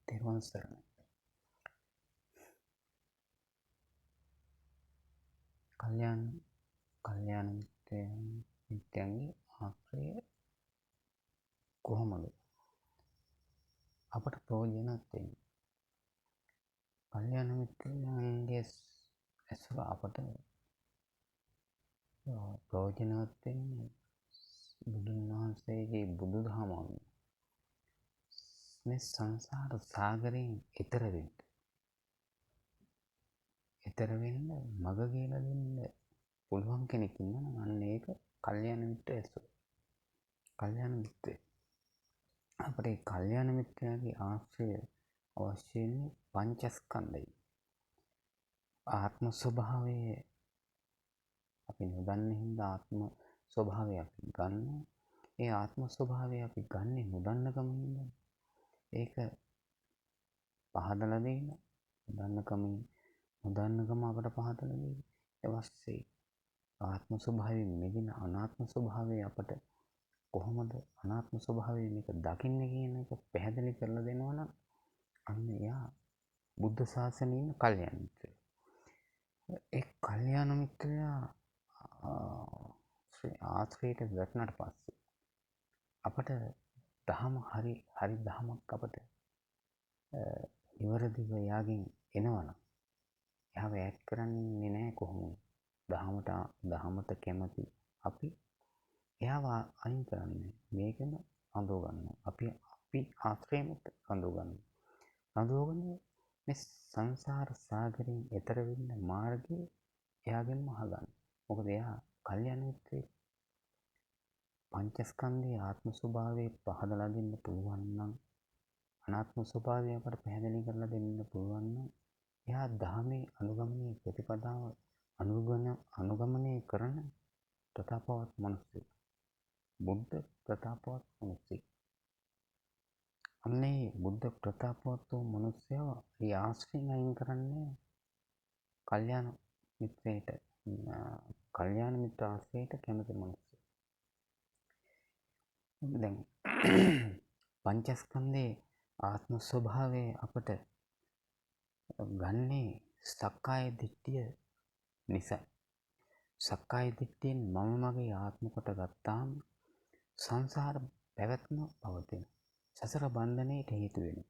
තෙරුවන් සරණයි. කල්යාණ මිත්‍රයන්ගේ ආශ්‍රය කොහොමද අපට ප්‍රයෝජනවත් වෙන්නේ? කල්යාණ මිත්‍රයන්ගේ ඇසුර අපට ප්‍රයෝජනවත් වෙන්නේ බුදුන් වහන්සේගේ බුදුදහම අනුව. මේ සංසාර සාගරයෙන් එතර වෙන්න මඟ කියලා දෙන්න පුළුවන් කෙනෙක් ඉන්නවා නම් අන්න ඒක කල්යාණ මිත්‍ර ඇසුර. කල්යාණ මිත්‍රය. අපට ඒ කල්යාණ මිත්‍රයාගේ ආශ්‍රය අවශ්‍ය වෙන්නේ පංචස්කන්ධයි. ආත්ම ස්වභාවය අපි නොදන්න හින්දා ආත්ම ස්වභාවය අපි ගන්නවා. ඒ ආත්ම ස්වභාවය අපි ගන්නේ නොදන්නකම හින්දා. ඒක පහදලා දෙන්න නොදන්නකම අපට පහදලා දෙන්න. ඊට පස්සේ ආත්ම ස්වභාවයෙන් මෙදින අනාත්ම ස්වභාවය අපට කොහොමද අනාත්ම ස්වභාවය මේක දකින්නේ කියන එක පැහැදිලි කරලා දෙනවා නම් අන්න එයා බුද්ධ ශාසනයේ ඉන්න කල්යාණ මිත්‍රයා. ඒ කල්යාණ මිත්‍රයා ආශ්‍රයයට වැටුණාට පස්සේ අපට දහම හරි දහමක් අපට නිවැරදිව යාගෙන් එනවනම් එයාව ඈඩ් කරන්නේ නැහැ කොහොමද? දහමට කැමති අපි එයාව අයින් කරන්නේ මේකම අඳව ගන්නවා. අපි ආශ්‍රයමත් අඳව ගන්නවා. අඳවගෙන මේ සංසාර සාගරයෙන් එතර වෙන්න මාර්ගය එයාගෙන්ම අහගන්න. මොකද එයා කල්යාණ මිත්‍රයෙක්. පංචස්කන්ධයේ ආත්ම ස්වභාවය පහදලා දෙන්න පුළුවන් නම් අනාත්ම ස්වභාවය අපට පැහැදිලි කරලා දෙන්න පුළුවන් නම් එයා ධර්මයේ අනුගමනයේ ප්‍රතිපදාව අනුගමනය කරන ප්‍රතාපවත් මිනිස්සෙක්. බුද්ධ ප්‍රතාපවත් මිනිස්සෙක්. අන්නේ බුද්ධ ප්‍රතාපවත් වූ මිනිස්සයව ඒ ආශ්‍රයෙන් අයින් කරන්නේ කල්යාණ මිත්‍ර ආශ්‍රයයට කැමති මිනිස්සු. දැන් පංචස්කන්ධයේ ආත්ම ස්වභාවය අපට ගන්නේ සක්කාය දිට්ඨිය නිසා. සක්කාය දිට්ඨියෙන් මම මගේ ආත්ම කොට ගත්තාම සංසාර පැවැත්ම පවතින. සසර බන්ධනයට හේතු වෙනවා.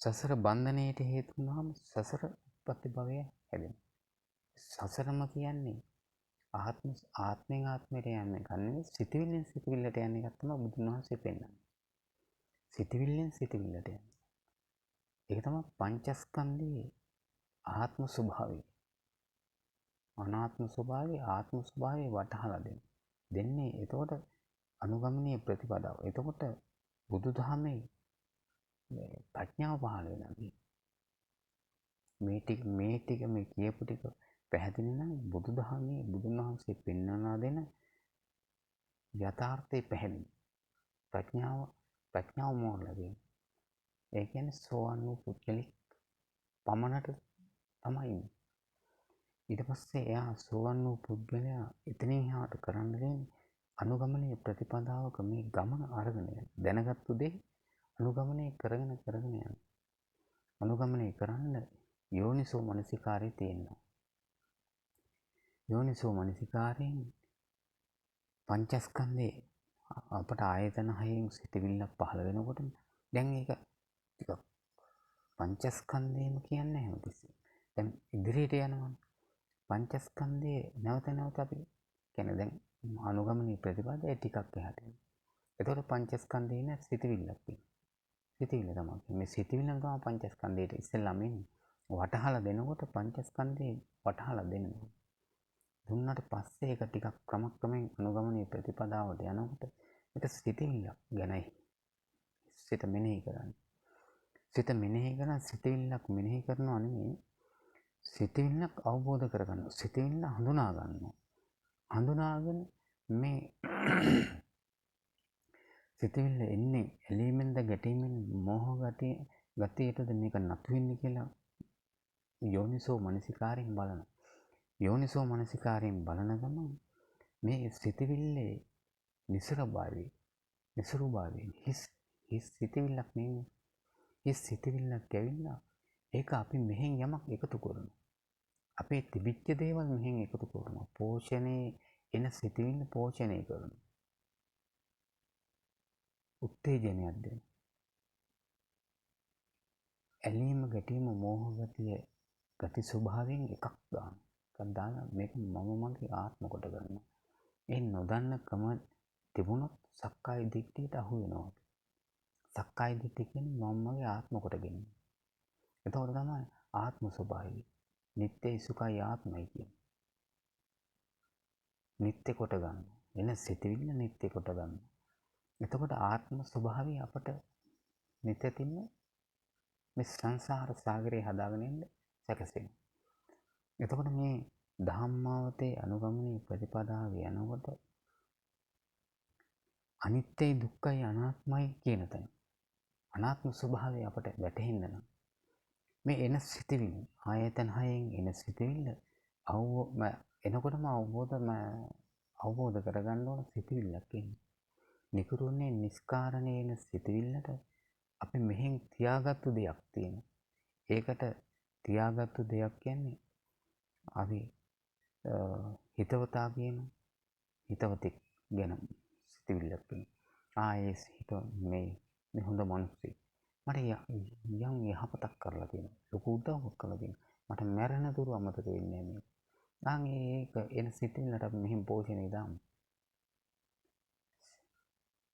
සසර බන්ධනයට හේතු වුණාම සසර ප්‍රතිභවය හැදෙනවා. සසරම කියන්නේ ආත්මෙන් ආත්මයට යන්නේ ගන්නේ සිතවිල්ලෙන් සිතවිල්ලට යන එකක් තමයි බුදුන් වහන්සේ පෙන්නන්නේ. සිතවිල්ලෙන් සිතවිල්ලට යන්නේ. ඒක තමයි පංචස්කන්ධයේ ආත්ම ස්වභාවය. අනාත්ම ස්වභාවය ආත්ම ස්වභාවය වටහලා දෙන්නේ. එතකොට අනුගමනීය ප්‍රතිපදාව. එතකොට බුදුදහමේ ප්‍රඥාව පහළ වෙනවා. මේ ටික මේ කියපු ටික පැහැදිලි නම් බුදුදහමේ බුදුන් වහන්සේ පෙන්වනා දෙන යථාර්ථය පැහැදිලි. ප්‍රඥාව මෝරලා දෙන්නේ. ඒ කියන්නේ සෝවන් වූ පුද්ගලෙක් පමණට තමයි. ඊට පස්සේ එයා සෝවන් වූ පුද්ගලයා එතනින් එහාට කරන්න දෙන්නේ අනුගමනීය ප්‍රතිපදාවක මේ ගමන අරගෙන යන. දැනගත්තු දේ අනුගමනය කරගෙන යන. අනුගමනය කරන්න යෝනිසෝ මනසිකාරය තියෙනවා. යෝනිසෝ මනසිකාරයෙන් පංචස්කන්ධේ අපට ආයතන හයෙන් සිතවිල්ලක් පහළ වෙනකොට දැන් ඒක ටිකක් පංචස්කන්ධයම කියන්නේ හැමතිස්සෙම. දැන් ඉදිරියට යනවා. පංචස්කන්ධයේ නැවත අපි කියන්නේ දැන් අනුගමනීය ප්‍රතිපදාව ටිකක් එහාට යනවා. එතකොට පංචස්කන්ධේ ඉන්න සිතවිල්ලක් තියෙනවා. සිතවිල්ල තමයි. මේ සිතවිල්ලම තමයි පංචස්කන්ධයට ඉස්සෙල්ලාම එන්නේ. වටහලා දෙනකොට පංචස්කන්ධේ වටහලා දෙනවා. දුන්නට පස්සේ ඒක ටිකක් ක්‍රමක්‍රමයෙන් අනුගමනීය ප්‍රතිපදාවට යනකොට ඒක සිතවිල්ලක් ගැනයි සිත මෙනෙහි කරන්නේ. සිත මෙනෙහි කරන සිතවිල්ලක් මෙනෙහි කරනවා නෙමෙයි. සිතවිල්ලක් අවබෝධ කරගන්නවා. සිතවිල්ල හඳුනා ගන්නවා. හඳුනාගෙන මේ සිතවිල්ල එන්නේ ඇලීමෙන්ද ගැටීමෙන් මෝහ ගතියටද මේක නතු වෙන්නේ කියලා යෝනිසෝ මනසිකාරයෙන් බලනවා. යෝනිසෝ මනසිකාරයෙන් බලන ගමන් මේ සිතවිල්ලේ නිසරු භාවයෙන් හිස් සිතවිල්ලක් නෙමෙයි. ඒ සිතවිල්ලක් ඇවිල්ලා ඒක අපි මෙහෙන් යමක් එකතු කරනවා. අපේ තිබිච්ච දේවල් මෙහෙන් එකතු කරනවා. පෝෂණේ එන සිතවිල්ල පෝෂණය කරනවා. උත්තේජනයක් දෙනවා. ඇලීම ගැටීම මෝහ ගතිය ගති ස්වභාවයෙන් එකක් දානවා. එකක් දාලා මේක මම මගේ ආත්ම කොට ගන්නවා. ඒ නොදන්න කම තිබුණොත් සක්කාය දිට්ඨියට අහු වෙනවා. සක්කාය දිට්ඨිය කියන්නේ මම මගේ ආත්ම කොට ගැනීම. එතකොට තමයි ආත්ම ස්වභාවය. නිත්‍යයි සුඛයි ආත්මයි කියන්නේ. නිත්‍ය කොට ගන්න. එන සිතවිල්ල නිත්‍ය කොට ගන්න. එතකොට ආත්ම ස්වභාවය අපට නිත්‍යතින්ම මේ සංසාර සාගරේ හදාගෙන ඉන්න සැකසෙනවා. එතකොට මේ ධම්මාවතේ අනුගමනී ප්‍රතිපදාවේ යනකොට අනිත්‍යයි දුක්ඛයි අනාත්මයි කියන තැන අනාත්ම ස්වභාවය අපට වැටහෙන්න නම් මේ එන සිතවිලි ආයතන හයෙන් එන සිතවිල්ල එනකොටම අවබෝධ කරගන්න ඕන සිතවිල්ලක් එන්නේ. නිකරුණේ නිස්කාරණේ එන සිතවිල්ලට අපි මෙහෙන් තියාගත්තු දෙයක් තියෙනවා. ඒකට තියාගත්තු දෙයක් කියන්නේ අපි හිතවතා කියන හිතවතෙක් ගැන සිතවිල්ලක් තියෙනවා. ඒ හිත මේ හොඳ මිනිස්සෙක්. මට යම් යහපතක් කරලා තියෙනවා. ලොකු උදව්වක් කරලා තියෙනවා. මට මැරෙන තුරු අමතක වෙන්නේ නැහැ මේක. ඒක එන සිතවිල්ලට අපි මෙහෙන් පෝෂණය දාමු.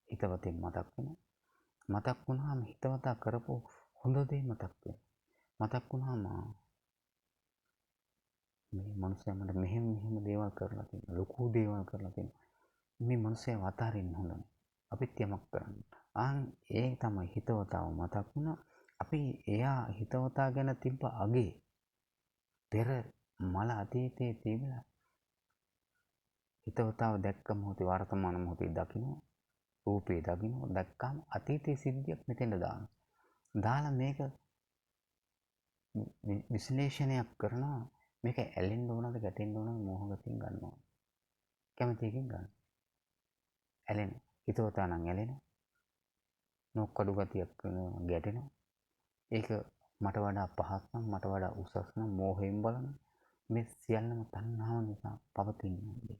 හිතවතෙන් මතක් වෙනවා. මතක් වුණාම හිතවතා කරපු හොඳ දේ මතක් වෙනවා. මතක් වුණාම මේ මනුස්සයා මට මෙහෙම දේවල් කරලා තියෙනවා. ලොකු දේවල් කරලා තියෙනවා. මේ මනුස්සයා අතාරින්න හොඳ නැහැ. අපිත් යමක් කරන්න. ඒ තමයි හිතවතාව මතක් වුණා. අපි එයා හිතවතා ගැන තිබ්බ අගේ පෙර මල අතීතයේ තිබිලා හිතවතාව දැක්ක මොහොතේ වර්තමාන මොහොතේ දකින්න රූපේ දකින්න දැක්කම අතීතයේ සිද්ධියක් මෙතෙන්ද දානවා. දාලා මේක විශ්ලේෂණයක් කරනවා. මේක ඇලෙන්න ඕනද ගැටෙන්න ඕනද මෝහ ගතියෙන් ගන්නවා. කැමති එකකින් ගන්න. ඇලෙන හිතවතා නම් ඇලෙනවා. නොකඩු ගතියක් ගැටෙනවා. ඒක මට වඩා පහත් නම් මට වඩා උසස් නම් මෝහයෙන් බලන මේ සියල්ලම තණ්හාව නිසා පවතින්නේ.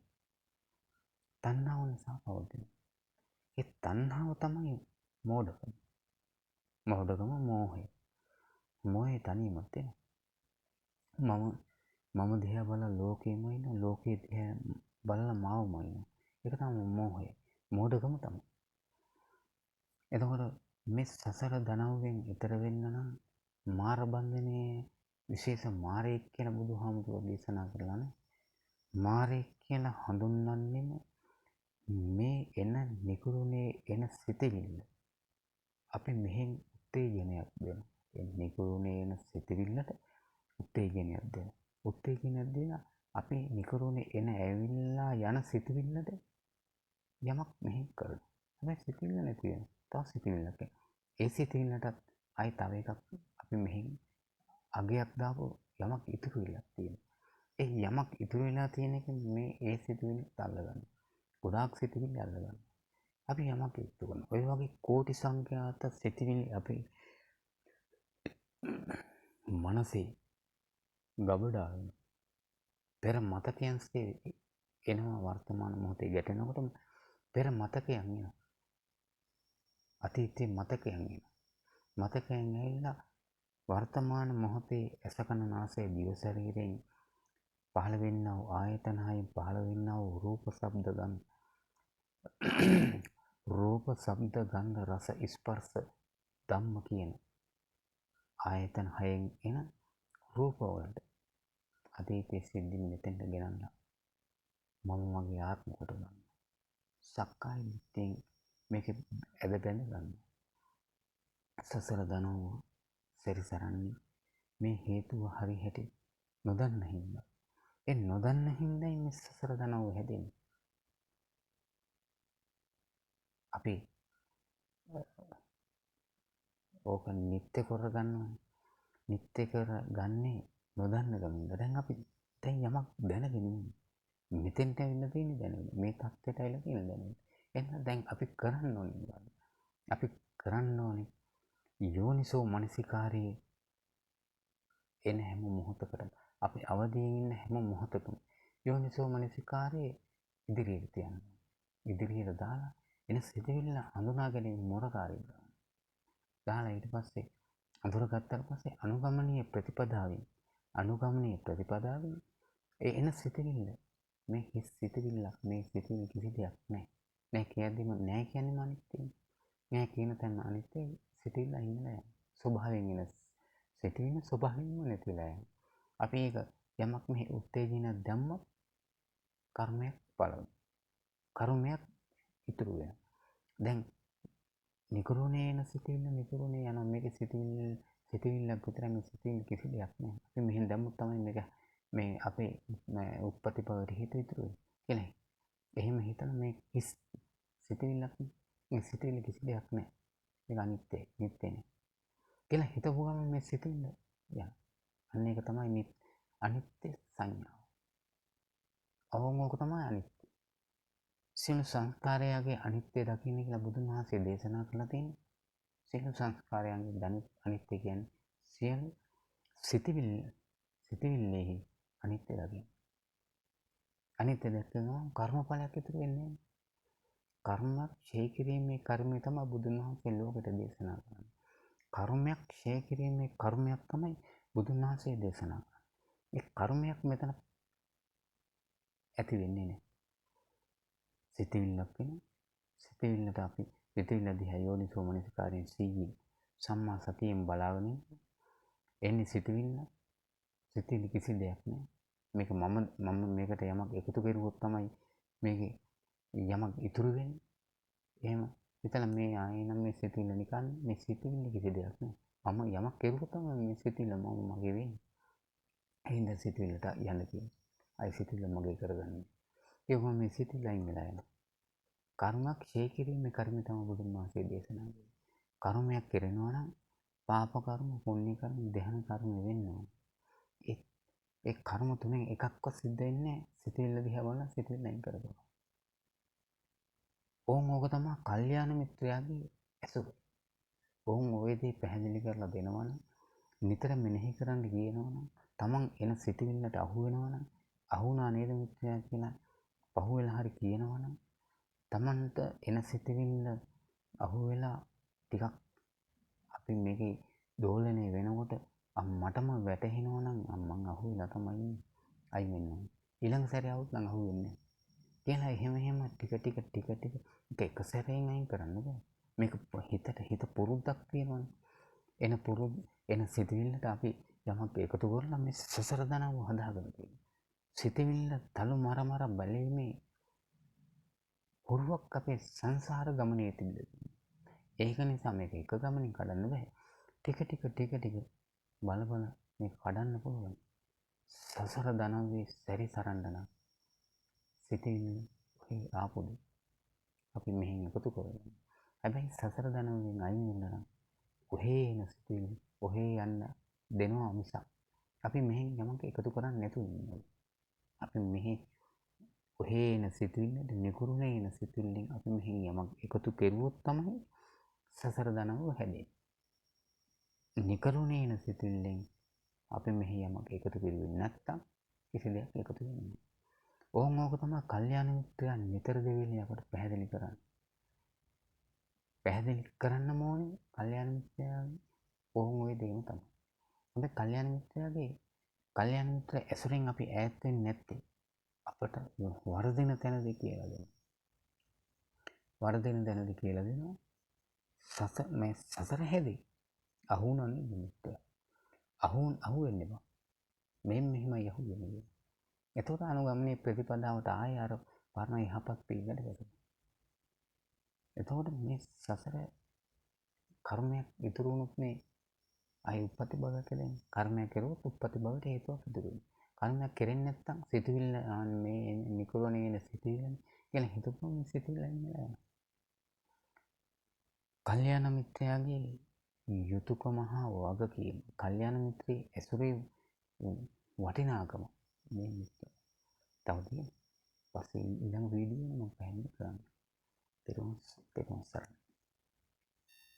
තණ්හාව නිසා පවතින. ඒ තණ්හාව තමයි මෝඩකම. මෝඩකම මෝහය. මෝහය තනියම තියෙනවා. මම දිහා බලලා ලෝකෙම ඉන්න ලෝකයේ දිහා බලලා මාවම ඉන්න. ඒක තමයි මෝහය. මෝඩකම තමයි. එතකොට මේ සසර දනව්වෙන් ඈතර වෙන්න නම් මාර බන්ධනයේ විශේෂ මාරයෙක් කියලා බුදුහාමුදුරුවෝ දේශනා කරලානේ. මාරයෙක් කියලා හඳුන්වන්නේම මේ එන නිකුරුණේ එන සිතවිල්ල. අපි මෙහෙන් උත්තේජනයක් දෙනවා. ඒ නිකුරුණේ එන සිතවිල්ලට උත්තේජනයක් දෙනවා. උත්තේජනයක් දෙලා අපි නිකුරුණේ එන ඇවිල්ලා යන සිතවිල්ලට යමක් මෙහෙන් කරනවා. හැබැයි සිතවිල්ල නැති වෙනවා. තව සිතවිල්ලක් එනවා. ඒ සිතවිල්ලටත් ආයි තව එකක් අපි මෙහෙන් අගයක් දාපු යමක් ඉතුරු වෙලා තියෙනවා. ඒ යමක් ඉතුරු වෙලා තියෙන එක මේ ඒ සිතවිල්ලට අල්ලගන්න. ගොඩාක් සිතවිලි අල්ලගන්න. අපි යමක් ඉතුරු කරනවා. ඔය වගේ කෝටි සංඛ්‍යාත සිතවිලි අපේ මනසේ ගබඩා වෙනවා. පෙර මතකයන්සේ එනවා වර්තමාන මොහොතේ ගැටෙනකොටම පෙර මතකයන් එනවා. අතීතයේ මතකයන් එනවා. මතකයන් ඇවිල්ලා වර්තමාන මොහොතේ ඇසකන නාසය දිව ශරීරයෙන් පහළ වෙන්නා වූ ආයතන හයෙන් පහළ වෙන්නා වූ රූප ශබ්ද ගන්ධ රස ස්පර්ශ ධම්ම කියන ආයතන හයෙන් එන රූප වලට අතීතයේ සිද්ධින් මෙතෙන්ට ගෙනල්ලා මම මගේ ආත්ම කොට ගන්නවා. සක්කාය දිට්ඨියෙන් මේක ඇද බැඳ ගන්නවා. සසර දනව සැරිසරන්නේ මේ හේතුව හරි හැටි නොදන්න හින්දා. ඒ නොදන්න හින්දා මේ සසර දනව හැදෙන්නේ. අපි ඕක නිත්‍ය කරගන්නවා. නිත්‍ය කරගන්නේ නොදන්න ගමින්ද. දැන් අපි යමක් දැනගෙන ඉන්නේ. මෙතෙන්ට ඇවිල්ලා තියෙන්නේ දැනගෙන. මේ තත්ත්වයට ඇවිල්ලා තියෙන දැනගෙන. එහෙනම් දැන් අපි කරන්න ඕනේ. අපි කරන්න ඕනේ යෝනිසෝ මනසිකාරයේ එන හැම මොහොතකටම අපි අවදියෙන් ඉන්න හැම මොහොතකම යෝනිසෝ මනසිකාරයේ ඉදිරියට තියනවා. ඉදිරියට දාලා එන සිතුවිල්ල හඳුනා ගැනීම මොරකාරී කරනවා. දාලා ඊට පස්සේ අඳුරගත්තට පස්සේ අනුගමනීය ප්‍රතිපදාවෙන් ඒ එන සිතුවිල්ල මේ හිස් සිතුවිල්ලක්, මේ සිතුවිලි කිසි දෙයක් නැහැ. නෑ කියද්දිම නෑ කියන්නේම අනිත්‍යයි. නෑ කියන තැන අනිත්‍යයි. සිතුවිල්ල ඉන්නලා යනවා. ස්වභාවයෙන් එන සිතුවිල්ල ස්වභාවයෙන්ම නැතිලා යනවා. අපි ඒක යමක් මෙහි උත්තේජනයක් දැම්මොත් කර්මයක් පළවෙනවා. කර්මයක් ඉතුරු වෙනවා. දැන් නිකරුණේ එන සිතුවිල්ල නිකරුණේ යනවා. මේකේ සිතුවිල්ලක් විතරයි. මේ සිතුවිල්ල කිසි දෙයක් නෑ. අපි මෙහෙන් දැම්මොත් තමයි මේක මේ අපේ උත්පත්ති භවයට හේතු ඉතුරු වෙන්නේ කියලා. එහෙම හිතන මේ හිස් සිතුවිල්ලක් මේ සිතුවිල්ල කිසි දෙයක් නෑ. මේක අනිත්‍යයි, නිට්ටය නෑ කියලා හිතපු ගමන් මේ සිතුවිල්ල යනවා. අන්න ඒක තමයි අනිත්‍ය සංඥාව. අවංගෝක තමයි අනිත්‍ය. සියලු සංස්කාරයන්ගේ අනිත්‍ය දකින්න කියලා බුදුන් වහන්සේ දේශනා කළා තියෙනවා. සියලු සංස්කාරයන්ගේ අනිත්‍ය කියන්නේ සියලු සිතිවිල්ලෙහි අනිත්‍ය දකින්න. අනිත්‍ය දැක්කම කර්මඵලයක් ඉතුරු වෙන්නේ නැහැ. කර්මයක් ක්ෂය කිරීමේ කර්මය තමයි බුදුන් වහන්සේ ලෝකෙට දේශනා කරන්නේ. කර්මයක් ක්ෂය කිරීමේ කර්මයක් තමයි බුදුන් වහන්සේ දේශනා කරන්නේ. ඒ කර්මයක් මෙතන ඇති වෙන්නේ නැහැ. සිතිවිල්ලක් වෙන සිතිවිල්ලට අපි සිතිවිල්ල දිහා යෝනිසෝ මනසිකාරයෙන් සීයෙන් සම්මා සතියෙන් බලාගෙන එන්නේ සිතිවිල්ල කිසි දෙයක් නෑ. මේක මම මේකට යමක් එකතු කරුවොත් තමයි මේකේ යමක් ඉතුරු වෙන්නේ. එහෙම හිතලා මේ ආයෙනම් මේ සිතිවිල්ල නිකන් මේ සිතිවිල්ල කිසි දෙයක් නෑ. මම යමක් කරුවොත් තමයි මේ සිතිවිල්ල මගේ වෙන්නේ. එහෙනම් සිතිවිල්ලට යන්න තියෙන්නේ. අයි සිතිවිල්ල මගේ කරගන්නේ. ඒක මේ සිතිවිල්ල අයින් වෙලා යනවා. කර්මයක් ක්ෂය කිරීමේ කර්මය තමයි බුදුන් වහන්සේ දේශනා කළේ. කර්මයක් කරනවා නම් පාප කර්ම, පුණ්‍ය කර්ම, ධ්‍යාන කර්ම වෙන්නවා. ඒ කර්ම තුනෙන් එකක්වත් සිද්ධ වෙන්නේ සිතිවිල්ල දිහා බලලා සිතිවිල්ල අයින් කරගන්න. ඕක තමයි කල්යාණ මිත්‍රයාගේ ඇසුර. ඔය දේ පැහැදිලි කරලා දෙනවනම් නිතර මෙනෙහි කරන්න කියනවනම් තමන් එන සිතිවිල්ලට අහු වෙනවනම් අහුණා නේද මිත්‍රයා කියලා පහුවෙලා හරි කියනවනම් තමන්ට එන සිතිවිල්ල අහුවෙලා ටිකක් අපි මේකේ දෝලනය වෙනකොට මටම වැටහෙනවනම් මං අහුවෙලා තමයි අයින් වෙන්න ඕනේ. ඊළඟ සැරේ આવුත් නම් අහුවෙන්නේ නැහැ. කියලා එහෙම ටික එක සැරේන් අයින් කරන්න බෑ. මේක හිත පුරුද්දක් තියෙනවනේ. එන සිතිවිල්ලට අපි යමක් එකතු කරලා මේ සසර දනව හදාගන්න තියෙනවා. සිතිවිල්ල තලු මර බැලීමේ හුරුවක් අපේ සංසාර ගමනේ තිබෙනවා. ඒක නිසා මේක එක ගමනින් කඩන්න බෑ. ටික බල මේක කඩන්න පුළුවන්. සසර දනවේ සැරි සරන්න නම් සිතිවිල්ල ඔහේ ආපුදු අපි මෙහෙන් එකතු කරගන්න. හැබැයි සසර දනවෙන් අයින් වෙන්න නම් ඔහේ එන සිතිවිල්ල ඔහේ යන්න දෙනවා මිසක් අපි මෙහෙන් යමක් එකතු කරන්නේ නැතුව ඉන්නවා. අපි මෙහි ඔහේ එන සිතිවිල්ලට නිකුරුනේ එන සිතිවිල්ලෙන් අපි මෙහෙන් යමක් එකතු කෙරුවොත් තමයි සසර දනව හැදෙන්නේ. නිකරුණේ එන සිතිවිල්ලෙන් අපි මෙහි යමක් එකතු කෙරුවේ නැත්තම් කිසි දෙයක් එකතු වෙන්නේ නැහැ. ඕක තමයි කල්යාණ මිත්‍රයන් නිතර දෙවිලි අපට පැහැදිලි කරන්නේ. පැහැදිලි කරන්න ඕනේ කල්යාණ මිත්‍රයාගේ ඔය දේම තමයි. හොඳ කල්යාණ මිත්‍ර ඇසුරෙන් අපි ඈත් වෙන්නේ නැත්තේ අපට වර්ධින තැනදී කියලා දෙනවා. වර්ධින තැනදී කියලා දෙනවා. මේ සසර හැදී අහුණන්නේ මිත්‍යා. අහු වෙන්න එපා. මෙහෙමයි අහු වෙන්නේ. එතකොට අනුගමනයේ ප්‍රතිපදාවට ආය අර පරණ යහපත් පිළිවෙලට වැටෙනවා. එතකොට මේ සසර කර්මයක් ඉතුරු වුණොත් මේ ආය උප්පත්ති භවයට එන්නේ. කර්මයක් කරුවොත් උප්පත්ති භවයට හේතුවක් ඉතුරු වෙනවා. කර්මයක් කෙරෙන්නේ නැත්නම් සිතුවිල්ල මේ නිකුරණේ එන සිතුවිල්ල කියලා හිතපුවම මේ සිතුවිල්ල එන්නේ නැහැ. කල්යාණ මිත්‍රයාගේ යුතුයකම හා වගකීම. කල්යාණ මිත්‍රයේ ඇසුරේ වටිනාකම මේ මිත්‍ර. තව තියෙනවා. පස්සේ ඊළඟ වීඩියෝ එක මම පැහැදිලි කරන්න. තෙරුවන් සරණයි.